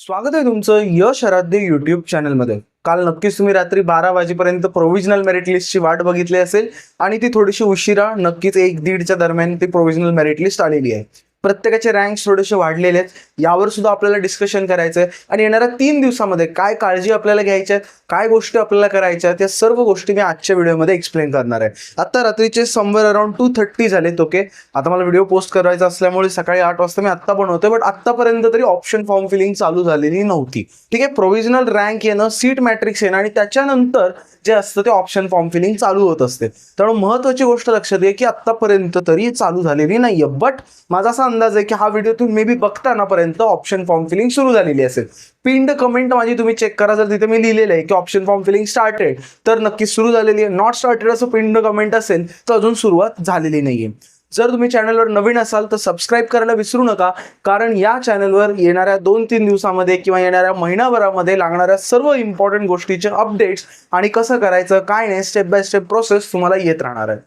स्वागत आहे तुमचं यश आराध्य युट्यूब चॅनलमध्ये. काल नक्कीच तुम्ही रात्री 12 वाजेपर्यंत प्रोव्हिजनल मेरिट लिस्टची वाट बघितली असेल आणि ती थोडीशी उशिरा नक्कीच 1-1:30च्या दरम्यान ती प्रोव्हिजनल मेरिट लिस्ट आलेली आहे. प्रत्येकाचे रँक्स थोडेसे वाढलेले आहेत, यावर सुद्धा आपल्याला डिस्कशन करायचं आहे आणि येणाऱ्या 3 दिवसामध्ये काय काळजी आपल्याला घ्यायच्या आहेत, काय गोष्टी आपल्याला करायच्या आहेत, या सर्व गोष्टी मी आजच्या व्हिडिओमध्ये एक्सप्लेन करणार आहे. आता रात्रीचे समवेअर अराउंड 2:30 झालेत. ओके, आता मला व्हिडिओ पोस्ट करायचा असल्यामुळे सकाळी 8 वाजता मी आत्ता बनवतोय, बट आत्तापर्यंत तरी ऑप्शन फॉर्म फिलिंग चालू झालेली नव्हती. ठीक आहे, प्रोव्हिजनल रँक येणं, सीट मॅट्रिक्स येणं आणि त्याच्यानंतर जे असतं ते ऑप्शन फॉर्म फिलिंग चालू होत असते. त्यामुळे महत्त्वाची गोष्ट लक्षात घ्या की आत्तापर्यंत तरी चालू झालेली नाहीये. बट माझा असा अंदाज आहे की हा व्हिडिओ तुम्ही मे बी बघतानापर्यंत ऑप्शन फॉर्म फिलिंग सुरू झालेली असेल. पिंड कमेंट माझी तुम्ही चेक करा, जर तिथे मी लिहिलेलं आहे की ऑप्शन फॉर्म फिलिंग स्टार्टेड तर नक्कीच सुरू झालेली आहे. नॉट स्टार्टेड असं पिंड कमेंट असेल तर अजून सुरुवात झालेली नाहीये. जर तुम्ही चॅनलवर नवीन असाल तर सबस्क्राईब करायला विसरू नका, कारण या चॅनलवर येणाऱ्या 2-3 दिवसामध्ये किंवा येणाऱ्या महिनाभरामध्ये लागणाऱ्या सर्व इम्पॉर्टंट गोष्टीचे अपडेट्स आणि कसं करायचं काय नाही स्टेप बाय स्टेप प्रोसेस तुम्हाला येत राहणार आहे.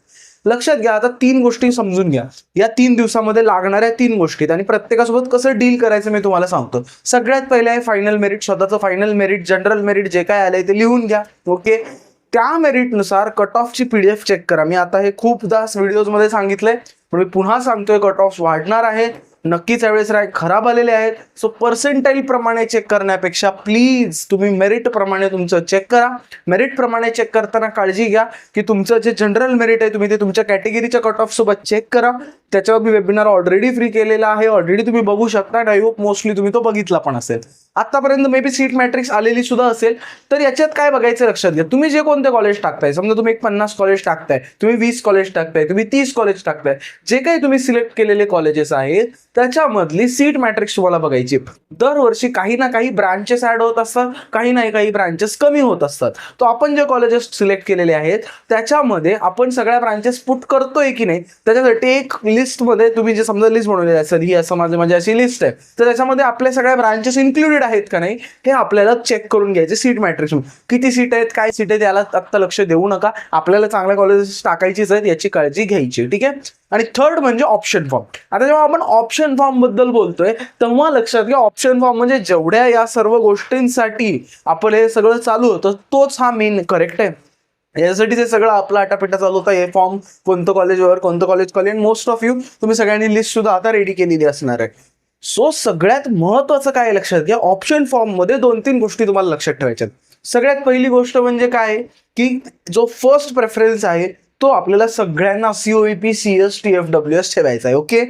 लक्षात घ्या, आता 3 गोष्टी समजून घ्या. या 3 दिवसामध्ये लागणाऱ्या 3 गोष्टी आणि प्रत्येकासोबत कसं डील करायचं मी तुम्हाला सांगतो. सगळ्यात पहिले आहे फायनल मेरिट. स्वतःचं फायनल मेरिट, जनरल मेरिट जे काय आलंय ते लिहून घ्या. ओके, त्या मेरिटनुसार कट ऑफची PDF चेक करा. मी आता हे खूपदा व्हिडिओजमध्ये सांगितलंय, पण मी पुन्हा सांगतोय, कट ऑफ वाढणार आहे नक्कीच. यावेळेस रँक खराब आलेले आहेत. सो पर्सेंटाईल प्रमाणे चेक करण्यापेक्षा प्लीज तुम्ही मेरिट प्रमाणे तुमचं चेक करा. मेरिट प्रमाणे चेक करताना काळजी घ्या की तुमचं जे जनरल मेरिट आहे तुम्ही ते तुमच्या कॅटेगरीच्या कट ऑफ सोबत चेक करा. त्याच्यावर मी वेबिनार ऑलरेडी फ्री केलेला आहे, ऑलरेडी तुम्ही बघू शकता. आय होप मोस्टली तुम्ही तो बघितला पण असेल. आतापर्यंत मे बी सीट मॅट्रिक्स आलेली सुद्धा असेल. तर याच्यात काय बघायचं लक्षात घ्या, तुम्ही जे कोणते कॉलेज टाकताय, समजा तुम्ही 50 कॉलेज टाकताय, तुम्ही 20 कॉलेज टाकताय, तुम्ही 30 कॉलेज टाकताय, जे काही तुम्ही सिलेक्ट केलेले कॉलेजेस आहेत त्याच्यामधली सीट मॅट्रिक्स तुम्हाला बघायची. दरवर्षी काही ना काही ब्रांचेस ऍड होत असतात, काही ना काही ब्रांचेस कमी होत असतात. तो आपण जे कॉलेजेस सिलेक्ट केलेले आहेत त्याच्यामध्ये आपण सगळ्या ब्रांचेस पुट करतोय की नाही, त्याच्यासाठी एक लिस्टमध्ये तुम्ही जे समजा लिस्ट बनवलेली आहे, सर ही असं माझी अशी लिस्ट आहे, तर त्याच्यामध्ये आपल्या सगळ्या ब्रांचेस इन्क्लुडेड आहेत का नाही हे आपल्याला चेक करून घ्यायचे. सीट मॅट्रिक्स किती सीट आहेत, काय सीट आहेत याला आत्ता लक्ष देऊ नका. आपल्याला चांगल्या कॉलेजेस टाकायचीच आहेत याची काळजी घ्यायची. ठीक आहे, आणि थर्ड म्हणजे ऑप्शन फॉर्म. आता जेव्हा आपण ऑप्शन फॉर्म बद्दल बोलतोय तेव्हा लक्षात घ्या, ऑप्शन फॉर्म म्हणजे जेवढ्या या सर्व गोष्टींसाठी आपलं हे सगळं चालू होतं तोच हा मेन करेक्ट आहे. यासाठी ते सगळं आपला आटापिटा चालू होता. हे फॉर्म कोणतं कॉलेजवर कोणतं college college most of you तुम्ही सगळ्यांनी लिस्ट सुद्धा आता रेडी केलेली असणार आहे. सो सगळ्यात महत्त्वाचं काय लक्षात घ्या, ऑप्शन फॉर्ममध्ये 2-3 गोष्टी तुम्हाला लक्षात ठेवायच्यात. सगळ्यात पहिली गोष्ट म्हणजे काय की जो फर्स्ट प्रेफरन्स आहे तो आपल्याला सगळ्यांना COEP CS TFWS ठेवायचा आहे. ओके,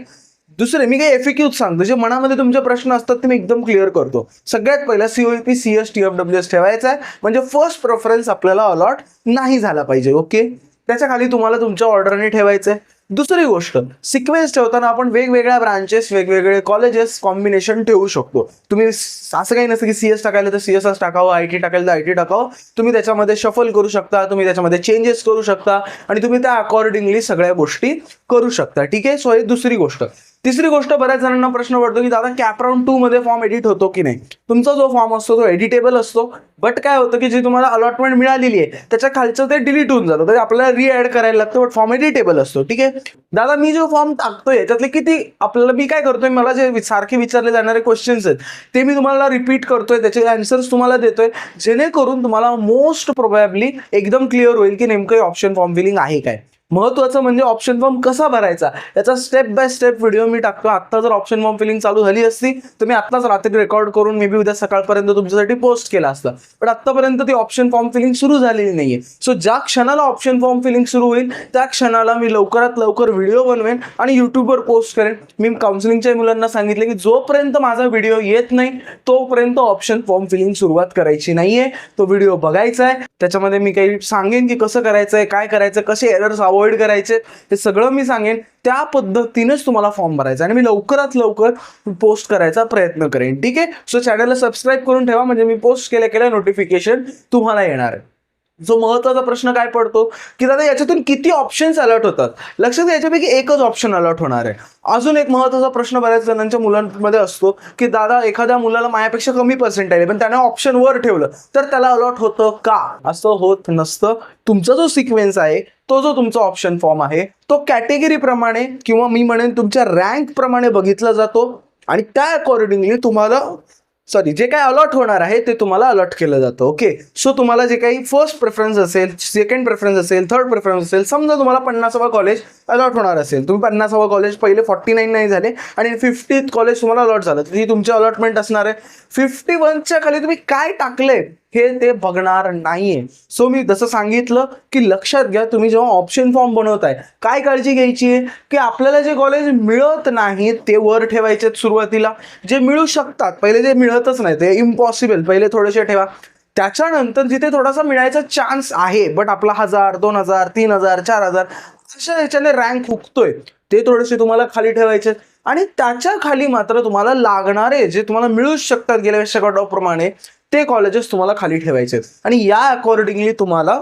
दुसरे मी काही FAQs सांगतो, जे मनामध्ये तुमचे प्रश्न असतात ते मी एकदम क्लिअर करतो. सगळ्यात पहिला COEP CS TFWS ठेवायचा आहे, म्हणजे फर्स्ट प्रेफरन्स आपल्याला अलॉट नाही झाला पाहिजे. ओके, त्याच्या खाली तुम्हाला तुमच्या ऑर्डरने ठेवायचं आहे. दुसरी गोष्ट, सिक्वेन्स ठेवताना आपण वेगवेगळ्या ब्रांचेस वेगवेगळे कॉलेजेस कॉम्बिनेशन ठेवू शकतो. तुम्ही असं काही नसतं की CS टाकायला तर CSच टाकावं, IT टाकायला तर IT टाकावं. तुम्ही त्याच्यामध्ये शफल करू शकता, तुम्ही त्याच्यामध्ये चेंजेस करू शकता आणि तुम्ही त्या अकॉर्डिंगली सगळ्या गोष्टी करू शकता. ठीक आहे, सो ही दुसरी गोष्ट. तिसरी गोष्ट, बऱ्याच जणांना प्रश्न पडतो की दादा कॅप राऊंड 2 मध्ये फॉर्म एडिट होतो की नाही. तुमचा जो फॉर्म असतो तो एडिटेबल असतो, बट काय होतं की जे तुम्हाला अलॉटमेंट मिळालेली आहे त्याच्या खालचं ते डिलीट होऊन जातं, तर आपल्याला रिॲड करायला लागतं, बट फॉर्म एडिटेबल असतो. ठीक आहे, दादा मी जो फॉर्म टाकतोय त्यातले किती आपल्याला, मी काय करतोय, मला जे सारखे विचारले जाणारे क्वेश्चन्स आहेत ते मी तुम्हाला रिपीट करतोय, त्याचे आन्सर्स तुम्हाला देतोय, जेणेकरून तुम्हाला मोस्ट प्रोबॅबली एकदम क्लिअर होईल की नेमकं ऑप्शन फॉर्म फिलिंग आहे काय. महत्त्वाचं म्हणजे ऑप्शन फॉर्म कसा भरायचा याचा स्टेप बाय स्टेप व्हिडिओ मी टाकतो. आत्ता जर ऑप्शन फॉर्म फिलिंग चालू झाली असती तर मी आत्ताच रात्री रेकॉर्ड करून मे बी उद्या सकाळपर्यंत तुमच्यासाठी पोस्ट केला असता, पण आत्तापर्यंत ती ऑप्शन फॉर्म फिलिंग सुरू झालेली नाहीये. सो ज्या क्षणाला ऑप्शन फॉर्म फिलिंग सुरू होईल त्या क्षणाला मी लवकरात लवकर व्हिडिओ बनवेन आणि यूट्यूबवर पोस्ट करेन. मी काउन्सिलिंगच्या मुलांना सांगितले की जोपर्यंत माझा व्हिडिओ येत नाही तोपर्यंत ऑप्शन फॉर्म फिलिंग सुरुवात करायची नाहीये. तो व्हिडिओ बघायचा आहे, त्याच्यामध्ये मी काही सांगेन की कसं करायचंय, काय करायचं, कसे एरर्स अवॉइड करायचे ते सगळं मी सांगेन. त्या पद्धतीनेच तुम्हाला फॉर्म भरायचा आणि मी लवकरात लवकर पोस्ट करायचा प्रयत्न करेन. ठीक आहे, सो चॅनलला सबस्क्राईब करून ठेवा, म्हणजे मी पोस्ट केल्या नोटिफिकेशन तुम्हाला येणार आहे. जो महत्त्वाचा प्रश्न काय पडतो की दादा याच्यातून किती ऑप्शन्स अलॉट होतात. लक्षात घ्या, याच्यापैकी एकच ऑप्शन अलॉट होणार आहे. अजून एक महत्त्वाचा प्रश्न बऱ्याच जणांच्या मुलांमध्ये असतो की दादा एखाद्या मुलाला माझ्यापेक्षा कमी पर्सेंटाईल आहे पण त्याने ऑप्शन वर ठेवलं तर त्याला अलॉट होतं का. असं होत नसतं. तुमचा जो सिक्वेन्स आहे तो जो तुमचा ऑप्शन फॉर्म आहे तो कॅटेगरी प्रमाणे किंवा मी म्हणेन तुमच्या रँक प्रमाणे बघितला जातो आणि त्या अकॉर्डिंगली तुम्हाला सॉरी जे काही अलॉट होणार आहे ते तुम्हाला अलॉट केलं जातं. ओके, सो तुम्हाला जे काही फर्स्ट प्रेफरन्स असेल, सेकंड प्रेफरन्स असेल, थर्ड प्रेफरन्स असेल, समजा तुम्हाला 50वा कॉलेज अलॉट होणार असेल, तुम्ही 50वा कॉलेज पहिले 49 नाही झाले आणि 50th कॉलेज तुम्हाला अलॉट झालं, तर ही तुमची अलॉटमेंट असणार आहे. 51च्या खाली तुम्ही काय टाकले हे ते बघणार नाहीये. सो मी जसं सांगितलं की लक्षात घ्या, तुम्ही जेव्हा ऑप्शन फॉर्म बनवताय काय काळजी घ्यायची आहे की आपल्याला जे कॉलेज मिळत नाही ते वर ठेवायचे सुरुवातीला, जे मिळू शकतात पहिले जे मिळतच नाही ते इम्पॉसिबल पहिले थोडेसे ठेवा. त्याच्यानंतर जिथे थोडासा मिळायचा चान्स आहे बट आपला 1000, 2000, 3000, 4000 अशा ह्याच्याने रँक हुकतोय ते थोडेसे तुम्हाला खाली ठेवायचे. आणि त्याच्या खाली मात्र तुम्हाला लागणारे जे तुम्हाला मिळू शकतात गेल्या वर्षाच्या कट ऑफ प्रमाणे ते कॉलेजेस तुम्हाला खाली ठेवायचे आणि या अकॉर्डिंगली तुम्हाला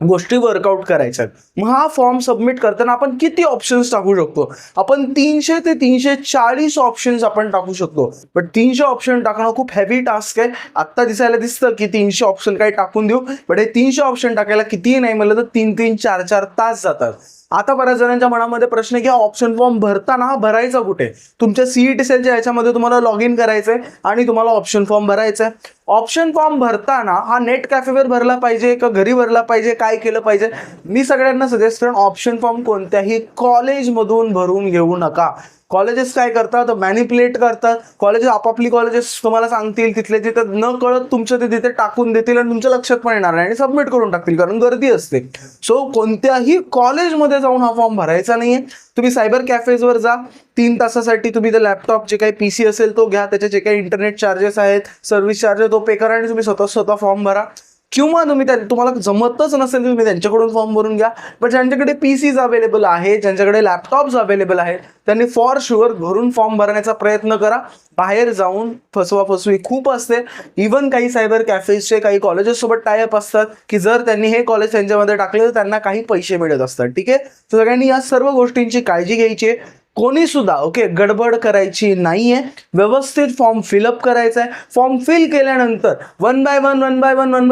गोष्टी वर्कआउट करायच्या. मग हा फॉर्म सबमिट करताना आपण किती ऑप्शन्स टाकू शकतो? आपण 300 ते 340 ऑप्शन्स आपण टाकू शकतो. बट 300 ऑप्शन टाकणं खूप हेवी टास्क आहे. आत्ता दिसायला दिसतं की 300 ऑप्शन काही टाकून देऊ, बट हे 300 ऑप्शन टाकायला कितीही नाही म्हणलं तर 3-3, 4-4 तास जातात. आता बऱ्याच जणांच्या मनामध्ये प्रश्न आहे की ऑप्शन फॉर्म भरताना भरायचा कुठे? तुमच्या CET सेलच्या याच्यामध्ये तुम्हाला लॉग इन करायचंय आणि तुम्हाला ऑप्शन फॉर्म भरायचा आहे. ऑप्शन फॉर्म भरताना हा नेट कॅफेवर भरला पाहिजे का घरी भरला पाहिजे, काय केलं पाहिजे? मी सगळ्यांना सजेस्ट करेन ऑप्शन फॉर्म कोणत्याही कॉलेजमधून भरून घेऊ नका. कॉलेजेस काय करतात, मॅनिप्युलेट करतात. कॉलेजेस आपापली कॉलेजेस तुम्हाला सांगतील तिथले तिथे न कळत तुमचं ते तिथे टाकून देतील आणि तुमच्या लक्षात पण येणार नाही आणि सबमिट करून टाकतील कारण गर्दी असते. सो कोणत्याही कॉलेजमध्ये जाऊन हा फॉर्म भरायचा नाहीये. तुम्ही सायबर कॅफेजवर जा, 3 तासासाठी तुम्ही ते लॅपटॉप जे काही PC असेल तो घ्या, त्याचे जे काही इंटरनेट चार्जेस आहेत, सर्व्हिस चार्ज तो पे करा आणि तुम्ही स्वतः फॉर्म भरा. किंवा तुम्ही तुम्हाला जमतच नसेल तुम्ही त्यांच्याकडून फॉर्म भरून घ्या. पण ज्यांच्याकडे PCs अवेलेबल आहे, ज्यांच्याकडे लॅपटॉप्स अवेलेबल आहेत, त्यांनी फॉर शुअर घरून फॉर्म भरण्याचा प्रयत्न करा. बाहेर जाऊन फसवाफसवी खूप असते. इवन काही सायबर कॅफेजचे काही कॉलेजेस सोबत टायअप असतात की जर त्यांनी हे कॉलेज त्यांच्यामध्ये टाकले तर त्यांना काही पैसे मिळत असतात. ठीक आहे, तर सगळ्यांनी या सर्व गोष्टींची काळजी घ्यायची आहे. कोणी सुद्धा ओके गडबड करायची नाहीये. व्यवस्थित फॉर्म फिलअप करायचा आहे. फॉर्म फिल केल्यानंतर वन बाय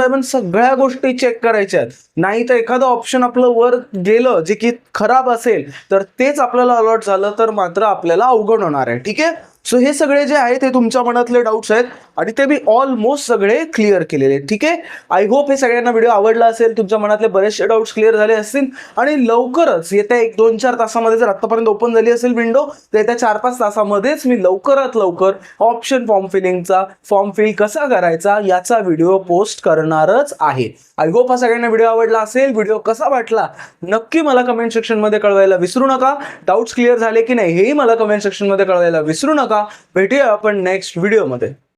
वन सगळ्या गोष्टी चेक करायच्या आहेत. नाही तर एखादं ऑप्शन आपलं वर गेलं जे की खराब असेल तर तेच आपल्याला अलॉट झालं तर मात्र आपल्याला अवघड होणार आहे. ठीक आहे, सो हे सगळे जे आहे ते तुमच्या मनातले डाऊट्स आहेत आणि ते मी ऑलमोस्ट सगळे क्लिअर केलेले आहेत. ठीक आहे, आय होप हे सगळ्यांना व्हिडिओ आवडला असेल, तुमच्या मनातले बरेचसे डाऊट्स क्लिअर झाले असतील आणि लवकरच येत्या 1-2-4 तासामध्ये जर आतापर्यंत ओपन झाली असेल विंडो तर येत्या 4-5 तासामध्येच मी लवकरात लवकर ऑप्शन फॉर्म फिलिंगचा फॉर्म फिल कसा करायचा याचा व्हिडिओ पोस्ट करणारच आहे. आय होप हा सगळ्यांना व्हिडिओ आवडला असेल. व्हिडिओ कसा वाटला नक्की मला कमेंट सेक्शनमध्ये कळवायला विसरू नका. डाऊट्स क्लिअर झाले की नाही हेही मला कमेंट सेक्शनमध्ये कळवायला विसरू नका. भेटूया आपण नेक्स्ट व्हिडिओमध्ये.